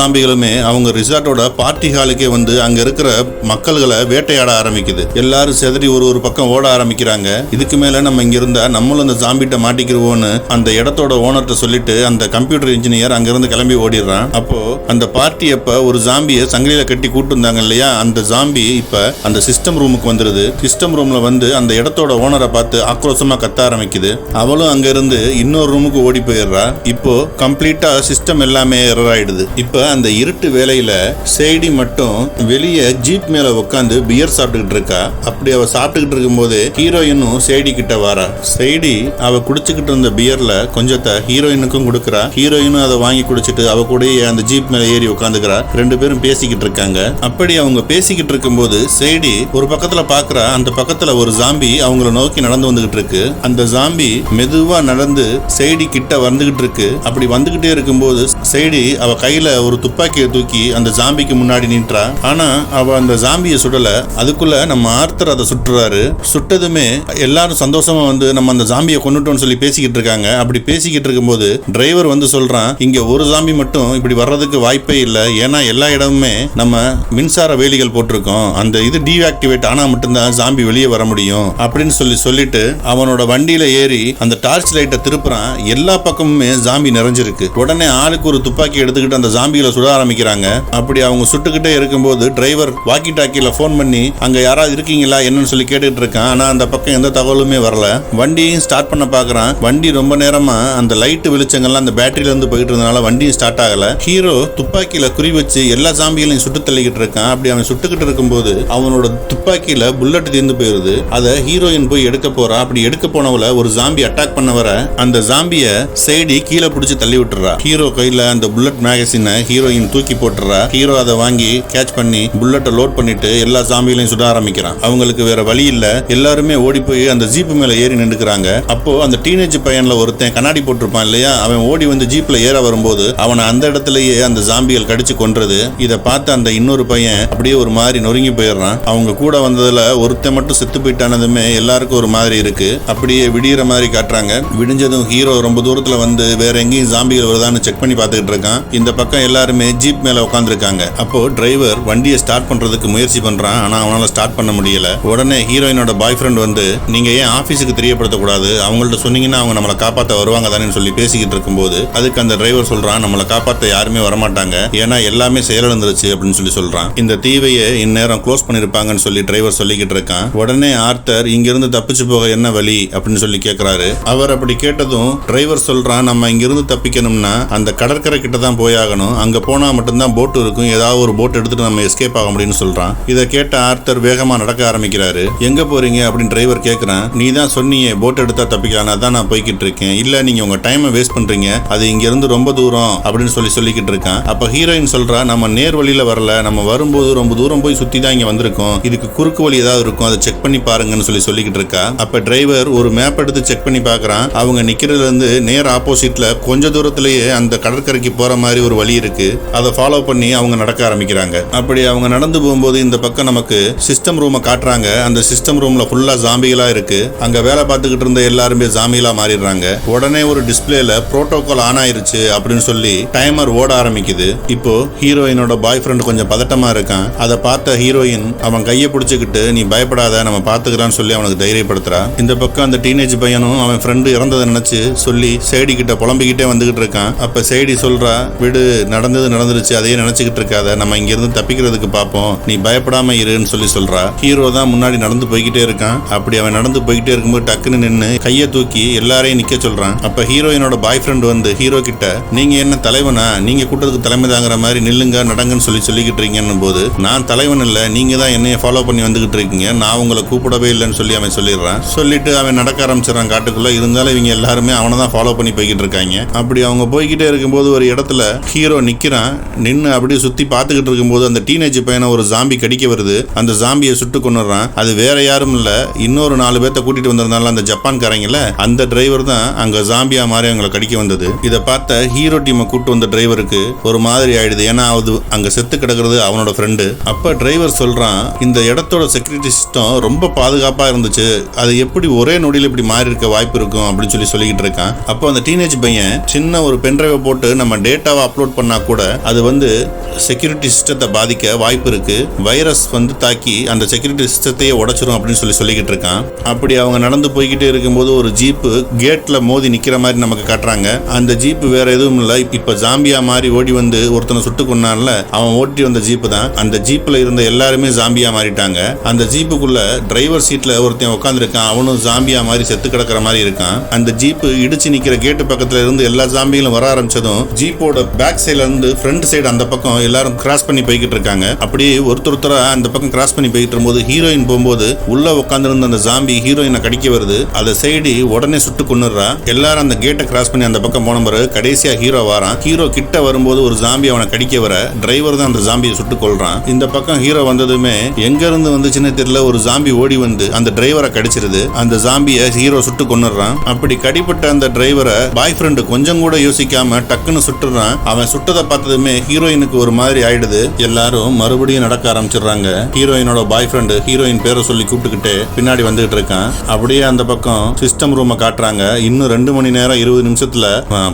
அவங்க ரிசார்ட்டோட பார்ட்டி ஹாலுக்கே வந்து அங்க இருக்கிற மக்கள்களை வேட்டையாட ஆரம்பிக்குது. எல்லாரும் செதறி ஒரு பக்கம் ஓட ஆரம்பிக்கிறாங்க. இதுக்கு மேல நம்ம இங்க இருந்தா நம்மளும் அந்த ஜாம்பிட்ட மாட்டிக்கிறோம்னு அந்த இடத்தோட ஓனர்ட்ட சொல்லிட்டு அந்த கம்ப்யூட்டர் இன்ஜினியர் அங்க இருந்து கிளம்பி ஓடிடுறான். அப்போ அந்த பார்ட்டி அப்ப ஒரு ஜாம்பியை சங்கிலியில கட்டி கூட்டு இருந்தாங்க இல்லையா, அந்த ஜாம்பி இப்ப அந்த சிஸ்டம் ரூமுக்கு வந்துருது. சிஸ்டம் ரூம்ல வந்து அந்த இடத்தோட ஓனரை பார்த்து ஆக்ரோஷமா கத்த ஆரம்பிக்குது. அவளும் அங்க இருந்து இன்னொரு ரூமுக்கு ஓடி போயிடுறா. இப்போ கம்ப்ளீட்டா சிஸ்டம் எல்லாமே எரர் ஆயிடுது. இப்ப அந்த இருட்டு வேலையில சேடி மட்டும் வெளியே ஜீப் மேல உட்காந்து பியர் சாப்பிட்டுக்கிட்டு இருக்கா. அப்படி அவ சாப்பிட்டுக்கிட்டு இருக்கும் போது ஹீரோயினும் சேடி கிட்ட வாரா. சேடி அவ குடிச்சுக்கிட்டு இருந்த பியர்ல கொஞ்சத்தை ஹீரோயினுக்கும் கொடுக்கறா. ஹீரோயினும் அதை வாங்கி குடிச்சிட்டு அவ கூட அந்த ஜீப் மேல ஏறி உட்காந்துக்கிறா. 2 பேரும் பேசிக்கிட்டு இருக்காங்க. அப்படி அவங்க பேசிக்கிட்டு இருக்கும் போது சேடி ஒரு பக்கத்துல பாக்குறா. அந்த பக்கத்துல ஒரு ஜாம்பி அவங்கள நோக்கி நடந்து வந்துகிட்டு இருக்கு. அந்த ஜாம்பி மெதுவா நடந்து சேடி கிட்ட வந்துகிட்டு இருக்கு. அப்படி வந்துகிட்டே இருக்கும்போது சேடி அவ கையில ஒரு துப்பாக்கியை தூக்கி அந்த ஜாம்பிக்கு முன்னாடி நின்றா. ஆனா அவ அந்த ஜாம்பியை சுடல. அதுக்குள்ள நம்ம ஆர்த்தர் அதை சுட்டுறாரு. சுட்டதுமே எல்லாரும் சந்தோஷமா வந்து நம்ம அந்த ஜாம்பியை கொன்னுட்டோம்னு சொல்லி பேசிக்கிட்டு இருக்காங்க. அப்படி பேசிக்கிட்டு இருக்கும்போது டிரைவர் வந்து சொல்றான், இங்க ஒரு ஜாம்பி மட்டும் இப்படி வர்றதுக்கு வாய்ப்பே இல்லை, ஏன்னா எல்லா இடமுமே நம்ம மின்சார வேலிகள் போட்டிருக்கோம், அந்த இது டீஆக்டிவேட் ஆனா மட்டும்தான் ஜாம்பி வெளியே வர முடியும் அப்படின்னு சொல்லிட்டு அவனோட வண்டியில ஏறி அந்த டார்ச் லைட்டை திருப்புறான். எல்லா பக்கமுமே ஜாம்பி நிறைஞ்சிருக்கு. உடனே ஆளுக்கு ஒரு துப்பாக்கி எடுத்துக்கிட்டு அந்த ஜாம்பிகளை சுட ஆரம்பிக்கிறாங்க. அப்படி அவங்க சுட்டுக்கிட்டே இருக்கும்போது டிரைவர் வாக்கி டாக்கில போன் பண்ணி அங்க யாராவது இருக்கீங்களா என்னன்னு சொல்லி கேட்டுட்டு இருக்கான். ஆனா அந்த பக்கம் எந்த தகவலுமே வரல. வண்டியும் ஸ்டார்ட் பண்ண பாக்குறான். வண்டி ரொம்ப நேரமா அந்த லைட் வெளிச்சங்கள்லாம் அந்த பேட்டரியில இருந்து போயிட்டு இருந்தனால வண்டியும் ஸ்டார்ட் ஆகல. ஹீரோ துப்பாக்கியில குறி வச்சு எல்லா ஜாம்பிகளையும் சுட்டு தள்ளிக்கிட்டு இருக்கான். அப்படி அவன் சுட்டுக்கிட்டு இருக்கும்போது அவனோட துப்பாக்கியில புல்லட் தீர்ந்து போயிருது. அதை ஹீரோயின் போய் எடுக்க போறா. அப்படி எடுக்க போனவள ஒரு ஜாம்பி அட்டாக் பண்ண வர அந்த ஜாம்பிய சைடி கீழே பிடிச்சு தள்ளி விட்டுறா. ஹீரோ கையில அந்த புல்லட் மேகசினை ஹீரோயின் தூக்கி போட்டுறா. ஹீரோ அதை வாங்கி கேட்ச் பண்ணி புல்லட்டை லோட் பண்ணிட்டு எல்லா ஜாம்பிகளையும் சுட ஆரம்பிக்கிறான். அவங்களுக்கு வேற வழி இல்ல. எல்லாருமே ஓடி போய் அந்த ஜீப் மேல ஏறி நின்றுக்கிறாங்க. அப்போ அந்த டீனேஜ் பையன்ல ஒருத்தன் கண்ணாடி போட்டிருப்பான் இல்லையா, அவன் ஓடி வந்து ஜீப்ல ஏற வரும்போது அவனை அந்த இடத்துலயே அந்த ஜாம்பிகள் கடிச்சு கொன்றது. இதை பார்த்து அந்த இன்னொரு பையன் அப்படியே ஒரு மாதிரி நொறுங்கி போயிடுறான். அவங்க கூட வந்ததுல ஒருத்தன் மட்டும் செத்து போயிட்டானதுமே எல்லாருக்கும் ஒரு மாதிரி இருக்கு. அப்படியே விடியற மாதிரி காட்டுறாங்க. விடிஞ்சதும் ஹீரோ ரொம்ப தூரத்துல வந்து வேற எங்கேயும் ஜாம்பிகள் வருதான்னு செக் பண்ணி பார்த்துக்கிட்டு இருக்கான். இந்த பக்கம் எல்லாருமே ஜீப் மேல உட்காந்துருக்காங்க. அப்போ டிரைவர் வண்டியை ஸ்டார்ட் பண்றதுக்கு முயற்சி பண்றான். ஆனா அவனால ஸ்டார்ட் பண்ண முடியல. உடனே ஹீரோயினோட பாய் ஃப்ரெண்ட் வந்து, நீங்க ஏன் ஆபீஸுக்கு தெரியப்படுத்தக்கூடாது, அவங்கள்ட்ட சொன்னீங்கன்னா அவங்க நம்மளை காப்பாற்ற வருவாங்க தானே சொல்லி பேசிக்கிட்டு இருக்கும்போது அதுக்கு அந்த டிரைவர் சொல்றான், நம்மளை காப்பாற்ற யாருமே வரமாட்டாங்க, ஏன்னா எல்லாமே செயலிழந்துருச்சு அப்படின்னு சொல்லி சொல்றான். இந்த தீவையை இந்நேரம் க்ளோஸ் பண்ணிருப்பாங்கன்னு சொல்லி டிரைவர் சொல்லிக்கிட்டு இருக்கான். உடனே ஆர்த்தர் இங்கிருந்து தப்பிச்சு போக என்ன வழி அப்படின்னு சொல்லி கேட்கிறாரு. அவர் அப்படி கேட்டதும் டிரைவர் சொல்றான், நம்ம இங்கிருந்து தப்பிக்கணும்னா அந்த கடற்கரை கிட்ட தான் போயாகணும், அங்க போனா மட்டும்தான் போட் இருக்கும், ஏதாவது ஒரு போட் எடுத்துட்டு நம்ம எஸ்கேப் ஆக முடியும்னு சொல்றான். இதை கேட்ட ஆர்த்தர் வேகமா நடக்க ஆரம்பிக்கிறாரு. எங்க போறீங்க அப்படின்னு டிரைவர் கேட்கிறான். நீ தான் சொன்னியே போட் எடுத்தா தப்பிக்கலாம், அதான் நான் போய்கிட்டு இருக்கேன். இல்ல நீங்க உங்க டைமை வேஸ்ட் பண்றீங்க, அது இங்க இருந்து ரொம்ப தூரம் அப்படின்னு சொல்லிக்கிட்டு இருக்கான். அப்ப ஹீரோயின் சொல்றா, நம்ம நேர் வழியில வரல, நம்ம வரும்போது ரொம்ப தூரம் போய் சுத்தி தான் இங்க வந்திருக்கோம், இதுக்கு குறுக்கு வழி ஏதாவது இருக்கும், அதை செக் பண்ணி பாருங்கன்னு சொல்லிக்கிட்டு இருக்கா. அப்ப டிரைவர் ஒரு மேப் எடுத்து செக் பண்ணி பாக்குறான். அவங்க நிக்கிறதுல இருந்து நேர் ஆப்போசிட்ல கொஞ்ச தூரத்திலேயே அந்த கடற்கரைக்கு போற மாதிரி ஒரு வழி இருக்கு. அதை ஃபாலோ பண்ணி அவங்க நடக்க ஆரம்பிக்கிறாங்க. அப்படி அவங்க நடந்து போகும்போது இந்த பக்கம் நமக்கு சிஸ்டம் ரூமை காட்டுறாங்க. அந்த சிஸ்டம் ரூம்ல ஃபுல்லா ஜாம்பிகளா இருக்கு. அங்க வேலை பார்த்துக்கிட்டு இருந்த எல்லாருமே ஜாம்பிகளா மாறிடுறாங்க. உடனே ஒரு டிஸ்பிளேல புரோட்டோகால் ஆன் ஆயிருச்சு அப்படின்னு சொல்லி டைமர் ஓட ஆரம்பிக்குது. இப்போ ஹீரோயினோட பாய் ஃப்ரெண்ட் கொஞ்சம் பதட்டமா இருக்கான். அதை பார்த்த ஹீரோயின் அவன் கையை பிடிச்சுக்கிட்டு, நீ பயப்படாத, நம்ம பாத்துக்கலாம்னு சொல்லி அவனுக்கு தைரியப்படுத்துறா. இந்த பக்கம் அந்த டீனேஜ் பையனும் அவன் ஃப்ரெண்டு இறந்ததை நினைச்சு சொல்லி சேடி கிட்ட புலம்பிக்கிட்டே வந்துகிட்டு இருக்கான். அப்ப சேடி சொல்றா, விடு, நடந்துருச்சு, அதையே நினைச்சுக்கிட்டு இருக்காத, நம்ம இங்க இருந்து தப்பிக்கிறதுக்கு பாப்போம், நீ பயப்படாம இருன்னு சொல்றா. ஹீரோ தான் முன்னாடி நடந்து போய்கிட்டே இருக்கான். அப்படி அவன் நடந்து போய்கிட்டே இருக்கும்போது டக்குன்னு நின்று கையை தூக்கி எல்லாரையும் நிக்க சொல்றான். அப்ப ஹீரோயினோட பாய் ஃப்ரெண்ட் வந்து ஹீரோ கிட்ட, நீங்க என்ன தலைவனா, நீங்க கூட்டத்துக்கு தலைமை தாங்கிற மாதிரி நில்லுங்க நடங்கன்னு சொல்லிக்கிட்டு இருக்கீங்கன்னு போது, நான் தலைவன் இல்ல, நீங்க தான் என்னைய ஃபாலோ பண்ணி வந்துகிட்டு இருக்கீங்க, நான் உங்களை கூப்பிடவே இல்லைன்னு சொல்லி அவன் சொல்லிடுறான். சொல்லிட்டு அவன் நடக்க ஆரம்பிச்சிடறான் காட்டுக்குள்ள. இருந்தாலும் இவங்க எல்லாருமே அவனை தான் ஃபாலோ பண்ணி போய்கிட்டு இருக்காங்க. அப்படி அவங்க போய்கிட்டே இருக்கும்போது ஒரு இடத்துல ஹீரோ நிக்கிறான். நின்று அப்படியே சுத்தி பார்த்துக்கிட்டு இருக்கும்போது அந்த டீனேஜ் பையனை ஒரு ஜாம்பி கடிக்க வருது. அந்த ஜாம்பியை சுட்டு கொன்னுறான். அது வேற யாரும் இல்ல, இன்னொரு 4 பேர்த்த கூட்டிட்டு வந்திருந்தால அந்த ஜப்பான்காரங்கல அந்த டிரைவர் தான் அங்க ஜாம்பியா மாறி அவங்களை கடிக்க வந்தது. இதை பார்த்த ஹீரோ டீமை கூட்டு வந்த டிரைவருக்கு ஒரு மாதிரி ஆயிடுது. ஏன்னா அது அங்க செத்து கிடக்கிறது அவனோட ஃப்ரெண்டு. அப்ப டிரைவர் சொல்றான், இந்த இடத்தோட செக்யூரிட்டி சிஸ்டம் ரொம்ப பாதுகாப்பா இருந்துச்சு, அது எப்படி ஒரே நொடியில் இப்படி மாறி இருக்க வாய்ப்பு இருக்கும் அப்படின்னு சொல்லிக்கிட்டு இருக்கான். அப்போ அந்த டீனேஜ் பையன் சின்ன ஒரு பென்ட்ரைவை போட்டு நம்ம டேட்டாவை அப்லோட் பண்ணா கூட அது வந்து செக்யூரிட்டி சிஸ்டத்தை பாதிக்க வாய்ப்பு இருக்கு, வைரஸ் வந்து தாக்கி அந்த செக்யூரிட்டி சிஸ்டத்தையே உடைச்சிரும் அப்படின்னு சொல்லிக்கிட்டு இருக்கான். அப்படி அவங்க நடந்து போய்கிட்டே இருக்கும்போது ஒரு ஜீப்பு கேட்ல மோதி நிக்கிற மாதிரி நமக்கு காட்டுறாங்க. அந்த ஜீப்பு வேற எதுவும் இல்ல, இப்ப ஜாம்பியா மாதிரி ஓடி வந்து ஒருத்தனை சுட்டு கொன்னான்ல, அவன் ஓட்டி வந்த ஜீப்பு தான். அந்த ஜீப்ல இருந்த எல்லாருமே ஜாம்பியா மாறிட்டாங்க. அந்த ஜீப்புக்குள்ள டிரைவர் சீட்ல ஒருத்தன் உட்காந்துருக்கான், அவனும் ஜாம்பியா மாதிரி செத்து கிடக்கிற மாதிரி இருக்கான். அந்த ஜீப்பு இடிச்சு நிக்கிற கேட்டு பக்கத்துல இருந்து எல்லா ஜாம்பிகளும் வர ஆரம்பிச்சதும் ஜீப்போட பேக் சைட்ல இருந்து ஃப்ரண்ட் சைடு அந்த பக்கம் எல்லாரும் கிராஸ் பண்ணி போய்கிட்டு இருக்காங்க. அப்படியே ஒருத்தரா அந்த பக்கம் கிராஸ் பண்ணி போயிட்டு இருக்கும்போது ஹீரோயின் போகும்போது உள்ள உட்காந்துருந்த அந்த ஜாம்பி ஹீரோயினை கடிக்க வருது. அதை சைடு உடனே சுட்டு கொன்னுறா. எல்லாரும் அந்த கேட்டை கிராஸ் பண்ணி அந்த பக்கம் போன பிறகு கடைசியா ஹீரோ வாரான். ஹீரோ கிட்ட வரும்போது ஒரு ஜாம்பி அவனை கடிக்க வர டிரைவர் தான் அந்த ஜாம்பியை சுட்டு கொள்றான். இந்த பக்கம் ஹீரோ வந்ததுமே எங்க இருந்து வந்து சின்ன தெரியல ஒரு ஜாம்பி ஓடி வந்து அந்த டிரைவரை கடிச்சிருது. அந்த ஜாம்பியை ஹீரோ சுட்டு கொன்னுறான். அப்படி கடிப்பட்ட அந்த டிரைவரை பாய் ஃப்ரெண்டு கொஞ்சம் கூட யோசிக்காம டக்குன்னு சுட்டுறான். அவன் சுட்டதை பார்த்ததுமே ஹீரோயினுக்கு ஒரு மாதிரி ஆயிடுது. எல்லாரும் மறுபடியும் நடக்க ஆரம்பிச்சிடுறாங்க. ஹீரோயினோட பாய் ஃப்ரெண்டு ஹீரோயின் பேரை சொல்லி கூப்பிட்டுக்கிட்டு பின்னாடி வந்துகிட்டு இருக்கான். அப்படியே அந்த பக்கம் சிஸ்டம் ரூமை காட்டுறாங்க. இன்னும் 2 மணி நேரம் 20 நிமிஷத்துல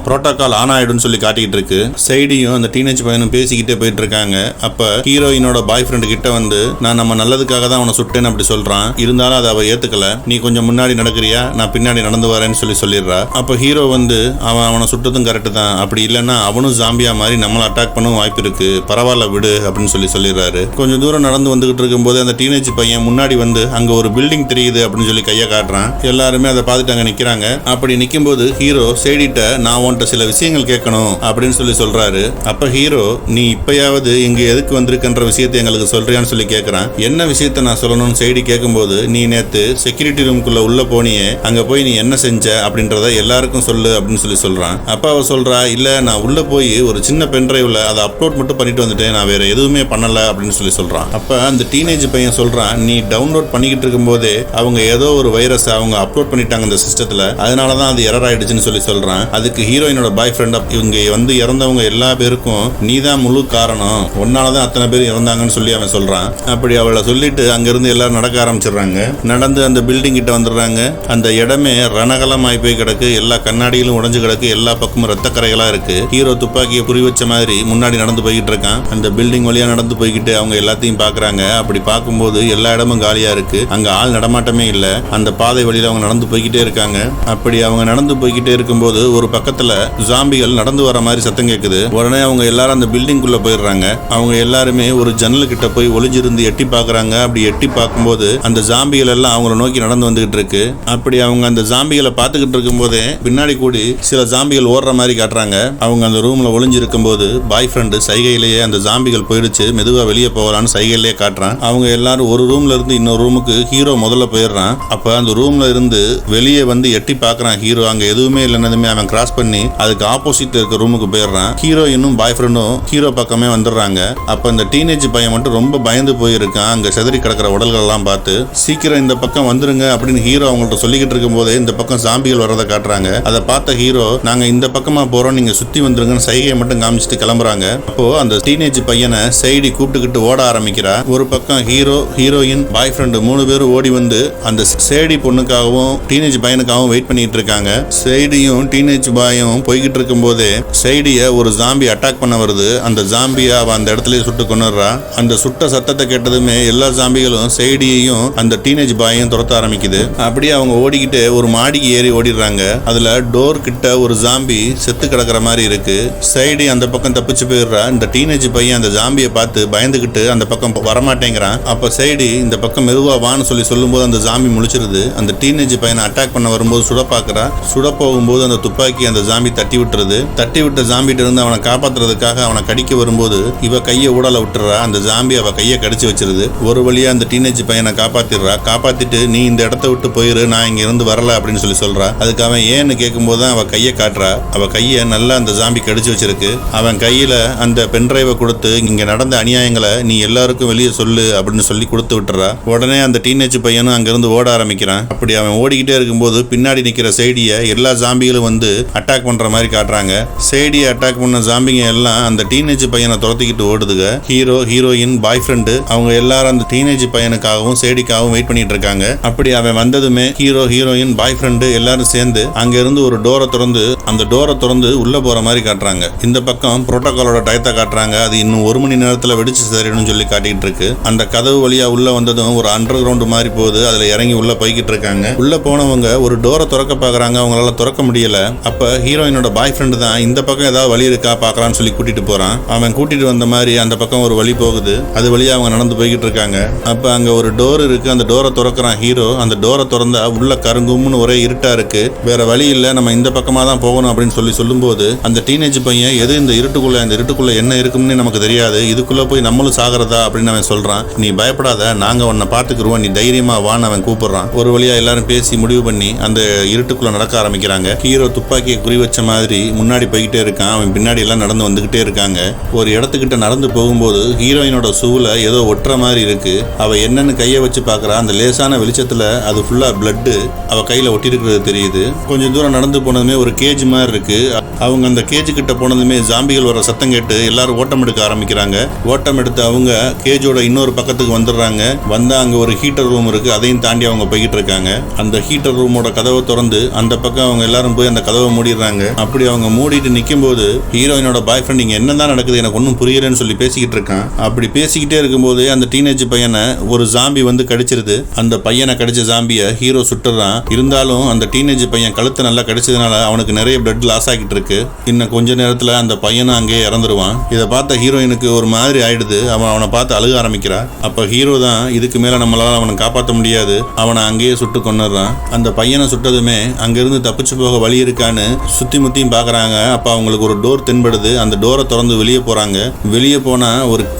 புரோட்டோகால் ஆன் ஆயிடும்னு சொல்லி காட்டிக்கிட்டு இருக்கு. சைடியும் அந்த டீனேஜ் பையனும் பேசிக்கிட்டே போயிட்டு இருக்காங்க. அப்ப ஹீரோயினோட பாய் ஃப்ரெண்டு கிட்ட வந்து நான் நம்ம நல்லதுக்காக தான் அவனை சுட்டேன்னு அப்படி சொல்றான். இருந்தாலும் அதை அவ ஏத்துக்கல. நீ கொஞ்சம் முன்னாடி நடக்கிறியா, நான் பின்னாடி நடந்து வரேன்னு சொல்லிடுறா. அப்ப ஹீரோ வந்து அவனை சுட்டதும் கரெக்ட் தான், அப்படி இல்லைன்னா அவனும் ஜாம்பியா மாதிரி நம்மளை அட்டாக் பண்ணவும் வாய்ப்பு இருக்கு, பரவாயில்ல விடு அப்படின்னு சொல்லிடுறாரு. கொஞ்சம் தூரம் நடந்து வந்துகிட்டு இருக்கும் போது அந்த டீனேஜ் பையன் முன்னாடி வந்து அங்க ஒரு பில்டிங் தெரியுது அப்படின்னு சொல்லி கையை காட்டுறான். எல்லாருமே அதை பார்த்துட்டு அங்க நிக்கிறாங்க. அப்படி நிக்கும் போது ஹீரோ சேடிட்ட நான் உன்கிட்ட சில விஷயங்கள் கேட்கணும் அப்படின்னு சொல்றாரு. அப்ப ஹீரோ நீ இப்பயாவது இங்க எதுக்கு வந்திருக்கின்ற விஷயத்தை எங்களுக்கு சொல்றியான்னு சொல்லி கேட்கறான். என்ன விஷயத்த நான் சொல்லணும்னு சேடி கேட்கும்போது நீ நேத்து செக்யூரிட்டி ரூம்குள்ள உள்ள போனியே, அங்க போய் நீ என்ன செஞ்ச அப்படின்றத எல்லாருக்கும் சொல்லு அப்படின்னு சொல்றான். அப்ப அவ சொல்றா இல்ல நான் உள்ள போய் ஒரு சின்ன பென்ட்ரைவ்ல அதை அப்லோட் மட்டும் பண்ணிட்டு வந்துட்டேன், நான் வேற எதுவுமே பண்ணல அப்படின்னு சொல்றான். அப்ப அந்த டீனேஜ் பையன் சொல்றான் நீ டவுன்லோட் பண்ணிக்கிட்டு இருக்கும் போதே அவங்க ஏதோ ஒரு வைரஸ் அவங்க அப்லோட் பண்ணிட்டாங்க இந்த சிஸ்டத்துல, அதனாலதான் அது எரர் ஆயிடுச்சுன்னு சொல்றான். அதுக்கு ஹீரோயினோட பாய் ஃப்ரெண்ட் இவங்க வந்து இறந்தவங்க எல்லா பேருக்கும் நீதான் முழு காரணம், உன்னாலதான் அத்தனை பேர் இறந்தாங்கன்னு சொல்லி அவன் சொல்றான். அப்படி அவளை சொல்லிட்டு அங்கிருந்து எல்லாரும் நடக்க ஆரம்பிச்சிடுறாங்க. நடந்து அந்த பில்டிங் கிட்ட வந்துடுறாங்க. அந்த இடமே ரணகலமாய் போய் கிடக்கு. எல்லா கண்ணாடியிலும் உடைஞ்சு கிடக்கு. எல்லா பக்கமும் ரத்த கரைகளா இருக்கு. ஹீரோ துப்பாக்கியை குறி வச்ச மாதிரி முன்னாடி நடந்து போய்கிட்டு இருக்கான். அந்த பில்டிங் வழியா நடந்து போய்கிட்டு அவங்க எல்லாத்தையும் பாக்குறாங்க. அப்படி பார்க்கும்போது எல்லா இடமும் காலியா இருக்கு. அங்க ஆள் நடமாட்டமே இல்ல. அந்த பாதை வழியில அவங்க நடந்து போய்கிட்டே இருக்காங்க. அப்படி அவங்க நடந்து போய்கிட்டே இருக்கும்போது ஒரு பக்கத்துல ஜாம்பிகள் நடந்து வர மாதிரி சத்தம் கேக்குது. உடனே அவங்க எல்லாரும் அந்த பில்டிங் குள்ள போயிடுறாங்க. அவங்க எல்லாருமே ஒரு ஜன்னல் கிட்ட போய் ஒளிஞ்சிருந்து எட்டி பாக்குறாங்க. அப்படி எட்டி பார்க்கும்போது அந்த ஜாம்பிகள் எல்லாம் அவங்கள நோக்கி நடந்து வந்துகிட்டு இருக்கு. அப்படி அவங்க அந்த ஜாம்பிகளை பார்த்துக்கிட்டு இருக்கும் போதே பின்னாடி கூடி சில ஜாம்பிகள் ஓடுற மாதிரி காட்டுறாங்க. அவங்க அந்த ரூம்ல ஒளிஞ்சிருக்கும் போது பாய் ஃப்ரெண்டு சைகையிலேயே அந்த ஜாம்பிகள் போயிடுச்சு, மெதுவா வெளியே போகலான்னு சைகையிலேயே காட்டுறான். அவங்க எல்லாரும் ஒரு ரூம்ல இருந்து இன்னொரு ரூமுக்கு ஹீரோ முதல்ல போயிடுறான். அப்ப அந்த ரூம்ல இருந்து வெளியே வந்து எட்டி பாக்குறான் ஹீரோ. அங்க எதுவுமே இல்லைன்னதுமே அவன் கிராஸ் பண்ணி அதுக்கு ஆப்போசிட் இருக்க ரூமுக்கு போயிடுறான். ஹீரோயினும் பாய் ஃப்ரெண்டும் ஹீரோ பக்கமே வந்துடுறாங்க. அப்ப இந்த டீனேஜ் பையன் மட்டும் ரொம்ப பயந்து போயிருக்கான். அங்க செதறி கிடக்கிற உடல்கள் எல்லாம் பார்த்து சீக்கிரம் இந்த பக்கம் வந்துருங்க அப்படின்னு ஹீரோ அவங்கள்ட்ட சொல்லிக்கிட்டு இருக்கும் போதே இந்த பக்கம் ஜாம்பிகள் வரதை காட்டுறாங்க. அதை பார்த்த ஹீரோ நாங்க இந்த பக்கமா போறோம், நீங்க சுத்தி வந்துருங்கன்னு சைகையை மட்டும் காமிச்சிட்டு கிளம்புறாங்க. அப்போ அந்த டீனேஜ் பையனை சைடி கூப்பிட்டுக்கிட்டு ஓட ஆரம்பிக்கிறா. ஒரு பக்கம் ஹீரோ, ஹீரோயின், பாய் ஃப்ரெண்டு 3 பேரும் ஓடி வந்து அந்த சேடி பொண்ணுக்காகவும் டீனேஜ் பையனுக்காகவும் வெயிட் பண்ணிட்டு இருக்காங்க. சைடியும் டீனேஜ் பாயும் போய்கிட்டு இருக்கும் போதே சைடிய ஒரு ஜாம்பி அட்டாக் பண்ண வருது. அந்த ஜாம்பியை அவ அந்த இடத்துல சுட்டு கொண்டுறா. அந்த சுட்ட சத்தத்தை கேட்டதுமே எல்லா ஜாம்பிகளும் சைடியையும் அந்த டீனேஜ் பாயையும் துரத்த ஆரம்பிக்குது. அப்படியே அவங்க ஓடிக்கிட்டு ஒரு மாடிக்கு ஏறி ஓடிடுறாங்க. அதுல டோர் கிட்ட ஒரு ஜாம்பி செத்து கிடக்கிற மாதிரி இருக்கு. சைடி அந்த பக்கம் தப்பிச்சு போயிடுறா. இந்த டீனேஜ் பையன் அந்த ஜாம்பியை பார்த்து பயந்துகிட்டு அந்த பக்கம் வரமாட்டேங்கிறான். அப்ப சைடி இந்த பக்கம் மெதுவா வான்னு சொல்லும்போது அந்த ஜாம்பி முழிச்சிருது. அந்த டீனேஜ் பையனை அட்டாக் பண்ண வரும்போது சுட பாக்குறா. சுட போகும்போது அந்த துப்பாக்கி அந்த ஜாம்பி தட்டி விட்டுருது. தட்டி விட்ட ஜாம்பிட்ட இருந்து அவனை காப்பாத்துறதுக்காக அவனை கடிக்க வரும்போது இவ கையை ஊடல விட்டுறா. அந்த ஜாம்பி அவ கையை கடிச்சு வச்சிருது. ஒரு வழியா அந்த டீனேஜ் பையனை காப்பாத்திடுறா. காப்பாத்திட்டு நீ இந்த இடத்த விட்டு போயிரு, நான் இங்க இருந்து வரல அப்படின்னு சொல்றா. அதுக்கு அவன் ஏன்னு கேட்கும் போது அவ கையை காட்டுறா. அவ கையை நல்லா அந்த ஜாம்பி கடிச்சு வச்சிருக்கு. அவன் கையில அந்த பென்ட்ரைவை கொடுத்து இங்க நடந்த அநியாயங்களை நீ எல்லாருக்கும் வெளியே சொல்லு அப்படின்னு சொல்லி கொடுத்து விட்டுறா. உடனே அந்த டீனேஜ் பையனும் அங்கிருந்து ஓட ஆரம்பிக்கிறான். அப்படி அவன் ஓடிக்கிட்டே இருக்கும்போது பின்னாடி நிக்கிற சைடிய எல்லா ஜாம்பிகளும் வந்து அட்டாக் பண்ற மாதிரி காட்டுறாங்க. சைடியை அட்டாக் பண்ண ஜாம்பிங்க எல்லாம் அந்த டீனேஜ் பையனை துரத்திக்கிட்டு ஓடுதுங்க. ஹீரோ, ஹீரோயின், பாய் ஃப்ரெண்டு அவங்க எல்லாரும் அந்த டீனேஜ் பையனுக்காகவும் சைடிக்காகவும் வெயிட் பண்ணிட்டு இருக்காங்க. அப்படி அவன் வந்ததுமே ஹீரோ, ஹீரோயின், பாய் ஃப்ரெண்டு எல்லாரும் சேர்ந்து அங்க இருந்து ஒரு டோரை திறந்து அந்த டோரை திறந்து உள்ள போற மாதிரி காட்டுறாங்க. இந்த பக்கம் புரோட்டோகாலோட டயத்தை காட்டுறாங்க. அது இன்னும் 1 மணி நேரத்துல வெடிச்சு சரின்னு சொல்லி காட்டிட்டு இருக்கு. அந்த கதவு வழியா உள்ள வந்ததும் ஒரு அண்டர் கிரவுண்ட் மாதிரி போகுது. அதுல இறங்கி உள்ள போய்கிட்டு இருக்காங்க. உள்ள போனவங்க ஒரு டோரை திறக்க பாக்குறாங்க. அவங்களால திறக்க முடியல. அப்ப ஹீரோயினோட பாய் ஃப்ரெண்டு தான் இந்த பக்கம் ஏதாவது வழி இருக்கா பாக்கலாம்னு சொல்லி கூட்டிட்டு போறான். அவன் கூட்டிட்டு வந்த மாதிரி அந்த பக்கம் ஒரு வழி போகுது. அது வழியா அவங்க நடந்து போய்கிட்டு இருக்காங்க. அப்ப அங்க ஒரு டோர் இருக்கு. அந்த டோரை திறக்கிறான் ஹீரோ. அந்த டோரை திறந்தா உள்ள கருங்கும்னு ஒரே இருட்டா இருக்கு. வேற வழி இல்ல, நம்ம இந்த பக்கமா தான் போகணும் அப்படின்னு சொல்லும்போது அந்த டீனேஜ் பையன் எது இந்த இருட்டுக்குள்ள என்ன இருக்கும்னு நமக்கு தெரியாது, இதுக்குள்ள போய் நம்மளும் சாகிறதா அப்படின்னு அவன் சொல்றான். நீ பயப்படாத, நாங்க உன்னை பாத்துக்குருவோம், நீ தைரியமா வான்னு அவன் கூப்பிடுறான். ஒரு வழியா எல்லாரும் பேசி முடிவு பண்ணி அந்த இருட்டுக்குள்ள நடக்க ஆரம்பிக்கிறாங்க. ஹீரோ துப்பாக்கியை குறி வச்ச மாதிரி முன்னாடி போய்கிட்டே இருக்கான். அவன் பின்னாடி எல்லாம் நடந்து வந்துகிட்டே இருக்காங்க. ஒரு இடத்துக்கிட்ட நடந்து போகும்போது ஹீரோயினோட சூல ஏதோ ஒட்டுற மாதிரி இருக்கு. அவ என்னன்னு கையை வச்சு பாக்குறா. அந்த லேசான வெளிச்சத்துல அது ஃபுல்லா பிளட் அவ கையில ஒட்டி இருக்கிறது தெரியுது. கொஞ்சம் தூரம் நடந்து போனதுமே ஒரு கேஜ் மாதிரி இருக்கு. அவங்க அந்த கேஜ் கிட்ட போனதுமே ஜாம்பிகள் வர சத்தம் கேட்டு எல்லாரும் ஓட்டம் எடுக்க ஆரம்பிக்கிறாங்க. ஓட்டம் எடுத்து அவங்க கேஜோட ஸ்டேஜோட இன்னொரு பக்கத்துக்கு வந்துடுறாங்க. வந்தா அங்க ஒரு ஹீட்டர் ரூம் இருக்கு, அதையும் தாண்டி அவங்க போய்கிட்டு இருக்காங்க. அந்த ஹீட்டர் ரூமோட கதவை திறந்து அந்த பக்கம் அவங்க எல்லாரும் போய் அந்த கதவை மூடிடுறாங்க. அப்படி அவங்க மூடிட்டு நிற்கும் போது ஹீரோயினோட பாய் ஃப்ரெண்ட் இங்க என்னதான் நடக்குது எனக்கு ஒன்றும் புரியலன்னு சொல்லி பேசிக்கிட்டு இருக்கான். அப்படி பேசிக்கிட்டே இருக்கும்போது அந்த டீனேஜ் பையனை ஒரு ஜாம்பி வந்து கடிச்சிருது. அந்த பையனை கடிச்ச ஜாம்பியை ஹீரோ சுட்டுறான். இருந்தாலும் அந்த டீனேஜ் பையன் கழுத்து நல்லா கடிச்சதுனால அவனுக்கு நிறைய பிளட் லாஸ் ஆகிட்டு இருக்கு. இன்னும் கொஞ்ச நேரத்துல அந்த பையனும் அங்கேயே இறந்துருவான். இதை பார்த்த ஹீரோயினுக்கு ஒரு மாதிரி ஆயிடுது. அவனை பார்த்து அழுக ஆரம்பிக்கிறா. அப்ப ஹீரோ தான் இதுக்கு மேல நம்மளால அவனை காப்பாற்ற முடியாது, அவனை அங்கேயே சுட்டு கொன்னுறான். அந்த பையனை சுட்டதுமே அங்கிருந்து தப்பிச்சு போக வழி இருக்கான்னு சுத்தி முத்தியும் பாக்குறாங்க. அப்ப அவங்களுக்கு ஒரு டோர் தென்படுது. அந்த டோரை திறந்து வெளியே போறாங்க. வெளியே போனா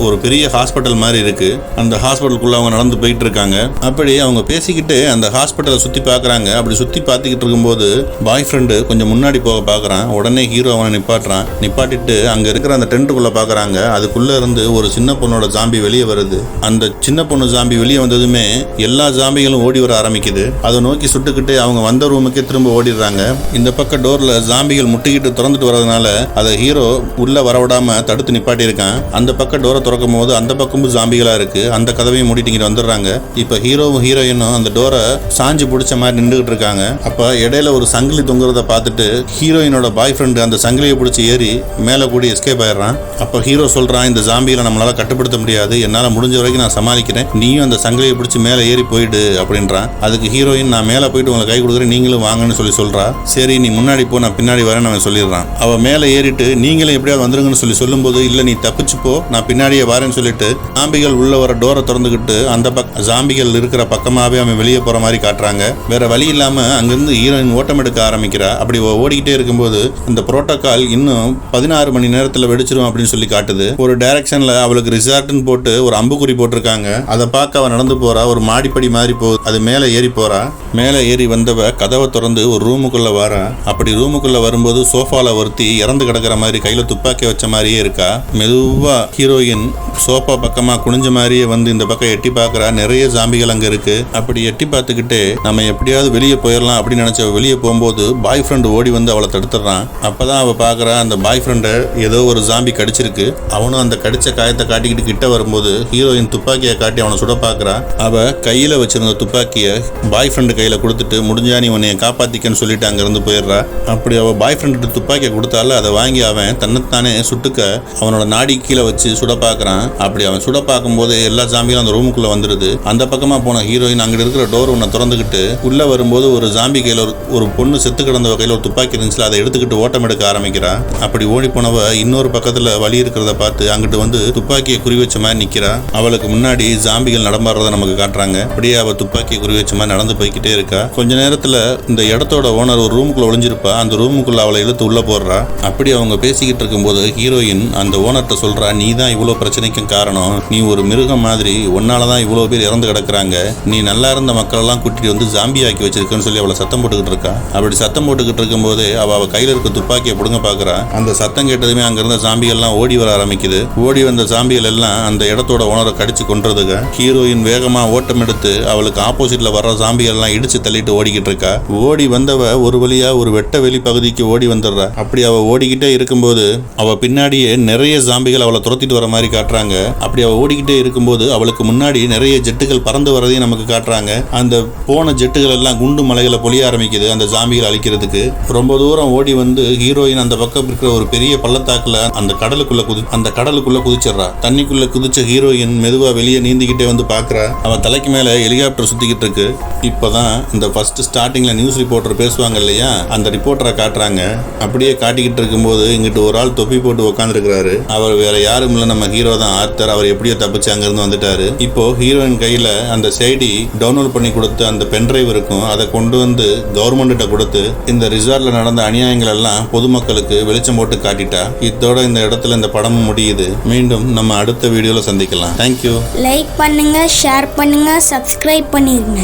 ஒரு பெரிய ஹாஸ்பிட்டல் மாதிரி இருக்கு. அந்த ஹாஸ்பிட்டலுக்குள்ள அவங்க நடந்து போயிட்டு இருக்காங்க. அப்படி அவங்க பேசிக்கிட்டு அந்த ஹாஸ்பிட்டலை சுத்தி பாக்குறாங்க. அப்படி சுத்தி பார்த்துக்கிட்டு இருக்கும்போது பாய் ஃப்ரெண்டு கொஞ்சம் முன்னாடி போக பாக்குறான். உடனே ஹீரோ அவனை நிப்பாட்டுறான். நிப்பாட்டிட்டு அங்க இருக்கிற அந்த டென்ட்டுக்குள்ள பாக்குறாங்க. அதுக்குள்ள இருந்து ஒரு சின்ன பொண்ணோட ஜாம்பி வெளியே வருது. அந்த சின்ன பொண்ணு ஜாம்பி வெளியே வந்ததுமே எல்லா ஜாம்பிகளும் ஓடி வர ஆரம்பிக்குது. அதை நோக்கி சுட்டுக்கிட்டு அவங்க வந்த ரூமுக்கே திரும்ப ஓடிடுறாங்க. இந்த பக்கம் டோர்ல ஜாம்பிகள் முட்டிக்கிட்டு திறந்துட்டு வரதுனால அதை ஹீரோ உள்ள வரவிடாம தடுத்து நிப்பாட்டி இருக்கான். அந்த பக்கம் டோரை திறக்கும் போது அந்த பக்கமும் ஜாம்பிகளா இருக்கு. அந்த கதவையும் மூடிட்டு வந்துடுறாங்க. இப்ப ஹீரோவும் ஹீரோயினும் அந்த டோரை சாஞ்சு பிடிச்ச மாதிரி நின்றுகிட்டு இருக்காங்க. அப்ப இடையில ஒரு சங்கிலி தொங்குறத பார்த்துட்டு ஹீரோயினோட பாய் ஃப்ரெண்டு அந்த சங்கிலியை பிடிச்சி ஏறி மேல கூடி எஸ்கேப் ஆயிடுறான். அப்ப ஹீரோ சொல்றான், இந்த ஜாம்பிகளை நம்மளால கட்டுப்படுத்த முடியாது, என்னால முடிஞ்ச வரைக்கும் நான் சமாளிக்கிறேன், நீயும் அந்த சங்கிலியை பிடிச்சி மேல ஏறி போயிடு அப்படின்றான். அதுக்கு ஹீரோயின் நான் மேல போயிட்டு உங்களை கை கொடுக்குறேன், நீங்களும் வாங்கன்னு சொல்றா. சரி நீ முன்னாடி போ, நான் பின்னாடி வரேன்னு அவன் சொல்லிடுறான். அவ மேல ஏறிட்டு நீங்களும் எப்படியாவது வந்துருங்கன்னு சொல்லும் போது இல்ல நீ தப்பிச்சு போ, நான் பின்னாடியே வரேன்னு சொல்லிட்டு ஜாம்பிகள் உள்ள வர டோரை திறந்துகிட்டு அந்த ஜாம்பிகள் இருக்கிற பக்கமாவே அவன் வெளியே போற மாதிரி காட்டுறாங்க. வேற வழி இல்லாம அங்கிருந்து ஹீரோயின் ஓட்டம் எடுக்க ஆரம்பிக்கிறா. அப்படி ஓடிக்கிட்டே இருக்கும்போது அந்த புரோட்டோகால் இன்னும் 16 மணி நேரத்துல வெடிச்சிரும் அப்படின்னு சொல்லி காட்டுது. ஒரு டைரக்ஷன்ல அவளுக்கு ரிசார்ட்னு போட்டு ஒரு அம்புக்குறி போட்டிருக்காங்க. அதை பார்க்க அவன் நடந்து போறா. ஒரு மாடிப்படி மாதிரி போகுது. அது மேல ஏறி போறா. மேல ஏறி வந்தவ கதவை திறந்து ஒரு ரூமுக்குள்ள வரா. அப்படி ரூமுக்குள்ள வரும்போது சோஃபால ஒருத்தி இறந்து கிடக்கிற மாதிரி கையில துப்பாக்கி வச்ச மாதிரியே இருக்கா. மெதுவா ஹீரோயின் சோஃபா பக்கமா குனிஞ்ச மாதிரியே வந்து இந்த பக்கம் எட்டி பார்க்கறா. நிறைய ஜாம்பிகள் அங்க இருக்கு. அப்படி எட்டி பார்த்துக்கிட்டே நம்ம எப்படியாவது வெளியே போயிடலாம் அப்படின்னு நினைச்ச வெளியே போகும்போது பாய் ஃப்ரெண்டு ஓடி வந்து அவளை தடுத்துறான். அப்பதான் அவ பாக்குறா அந்த பாய் ஃப்ரெண்டை ஏதோ ஒரு ஜாம்பி கடிச்சிருக்கு. அவனும் அந்த கடிச்ச காயத்தை காட்டிக்கிட்டு கிட்ட வரும்போது ஹீரோயின் துப்பாக்கியை காட்டி அவனை சுட பாக்குறா. அவ கையில வச்சிருந்த துப்பாக்கிய பாய் ஃப்ரெண்டு கையில கொடுத்துட்டு முடிஞ்சா நீ உன்னைய காப்பாத்திக்கன்னு சொல்லிட்டு அங்க இருந்து போயிடுறா. அப்படி அவ பாய் ஃப்ரெண்டு துப்பாக்கியை கொடுத்தால அதை வாங்கி அவன் தன்னைத்தானே சுட்டுக்க அவனோட நாடி கீழே வச்சு சுட பாக்குறான். அப்படி அவன் சுட பார்க்கும் போது எல்லா ஜாம்பியும் அந்த ரூமுக்குள்ள வந்துருது. அந்த பக்கமா போன ஹீரோயின் அங்க இருக்கிற டோர் ஒன்ன திறந்துகிட்டு உள்ள வரும்போது ஒரு ஜாம்பி கையில ஒரு பொண்ணு செத்து கிடந்த கையில ஒரு துப்பாக்கி இருந்துச்சுல, அதை எடுத்துக்கிட்டு ஓட்டம் எடுக்க ஆரம்பிக்கிறா. அப்படி ஓடி போனவ இன்னொரு பக்கத்துல வழி இருக்கிறத பார்த்து அங்கிட்டு வந்து துப்பாக்கியை குறி வச்ச மாதிரி நிக்கிறா. அவளுக்கு முன்னாடி ஜாம்பிகள் நடமாடுறத நமக்கு காட்டுறாங்க. அப்படியே அவ துப்பாக்கியை குறி வச்ச மாதிரி நடந்து போய்கிட்டே இருக்கா. கொஞ்ச நேரத்துல இந்த இடத்தோட ஓனர் ஒரு ரூமுக்குள்ள ஒளிஞ்சிருப்பா. அந்த ரூமுக்குள்ள அவளை இழுத்து உள்ள போடுறா. அப்படி அவங்க பேசிக்கிட்டு இருக்கும்போது ஹீரோயின் அந்த ஓனர்கிட்ட சொல்றா, நீ தான் இவ்வளவு பிரச்சனைக்கும் காரணம், நீ ஒரு மிருகம் மாதிரி, உன்னாலதான் இவ்வளவு பேர் இறந்து கிடக்குறாங்க, நீ நல்லா இருந்த மக்கள் எல்லாம் கூட்டிட்டு வந்து ஜாம்பி ஆக்கி வச்சிருக்கன்னு சொல்லி அவளை சத்தம் போட்டுக்கிட்டு இருக்கா. அப்படி சத்தம் போட்டுக்கிட்டு இருக்கும் போது அவ கையில இருக்க துப்பாக்கியை புடுங்க பாக்குறா. அந்த சத்தம் கேட்டதுமே அங்க இருந்த ஜாம்பிகள் எல்லாம் ஓடி வர ஆரம்பிக்குது. ஓடி வந்த ஜாம்பிகள் எல்லாம் அந்த இடத்தோட ஓனரை கடிச்சு கொன்றதுக்கு ஹீரோயின் வேகமா ஓட்டம் எடுத்து அவளுக்கு ஆப்போசிட்ல வர்ற ஜாம்பிகள் எல்லாம் இடிச்சு தள்ளிட்டு ஓடிக்கிட்டு இருக்கா. ஓடி வந்தவ ஒரு வழியா ஒரு வெட்ட வெளி பகுதிக்கு ஓடி வந்துடுறா. அப்படி அவ ஓடிக்கிட்டே இருக்கும்போது அவ பின்னாடியே நிறைய ஜாம்பிகள் அவளை துரத்திட்டு வர மாதிரி காட்டுறாங்க. அப்படி அவ ஓடிக்கிட்டே இருக்கும்போது அவளுக்கு முன்னாடி நிறைய ஜெட்டுகள் பறந்து வரதையும் நமக்கு காட்டுறாங்க. அந்த போன ஜெட்டுகள் எல்லாம் குண்டு மலைகளை பொழிய ஆரம்பிக்குது அந்த ஜாம்பிகள் அழிக்கிறதுக்கு. ரொம்ப தூரம் ஓடி வந்து ஹீரோயின் அந்த பக்கம் இருக்கிற ஒரு பெரிய பள்ளத்தாக்குல அந்த கடலுக்குள்ள குதிச்சிடறா. தண்ணிக்குள்ள குதிச்ச ஹீரோயின் மெதுவா வெளியே நீந்திக்கிட்டே வந்து பாக்குறா. அவன் தலைக்கு மேல ஹெலிகாப்டர் சுத்திக்கிட்டு இருக்கு. இப்பதான் இந்த ஃபர்ஸ்ட் ஸ்டார்டிங்ல நியூஸ் ரிப்போர்ட்டர் பேசுவாங்க இல்லையா, அந்த ரிப்போர்ட்டரை காட்டுறாங்க. அப்படியே காட்டிக்கிட்டு இருக்கும்போது இங்கிட்டு ஒரு ஆள் தொப்பி போட்டு உட்காந்துருக்கிறாரு. அவர் வேற யாரும் இல்ல, நம்ம ஹீரோ தான் ஆர்த்தர். அவர் எப்படியோ தப்பிச்சு அங்க இருந்து வந்துட்டாரு. இப்போ ஹீரோயின் கையில அந்த செய்தி டவுன்லோட் பண்ணி கொடுத்து அந்த பென்டிரைவ் இருக்கும், அதை கொண்டு வந்து கவர்மெண்ட்ட கொடுத்து இந்த ரிசார்ட்ல நடந்த அநியாயங்கள் எல்லாம் பொதுமக்களுக்கு வெளிச்சம் போட்டு காட்டிட்டா. இதோட இந்த இடத்துல இந்த படமும் முடியுது. மீண்டும் நம்ம அடுத்த வீடியோல சந்திக்கலாம். தேங்க்யூ. லைக் பண்ணுங்க, ஷேர் பண்ணுங்க, சப்ஸ்கிரைப் பண்ணிருங்க.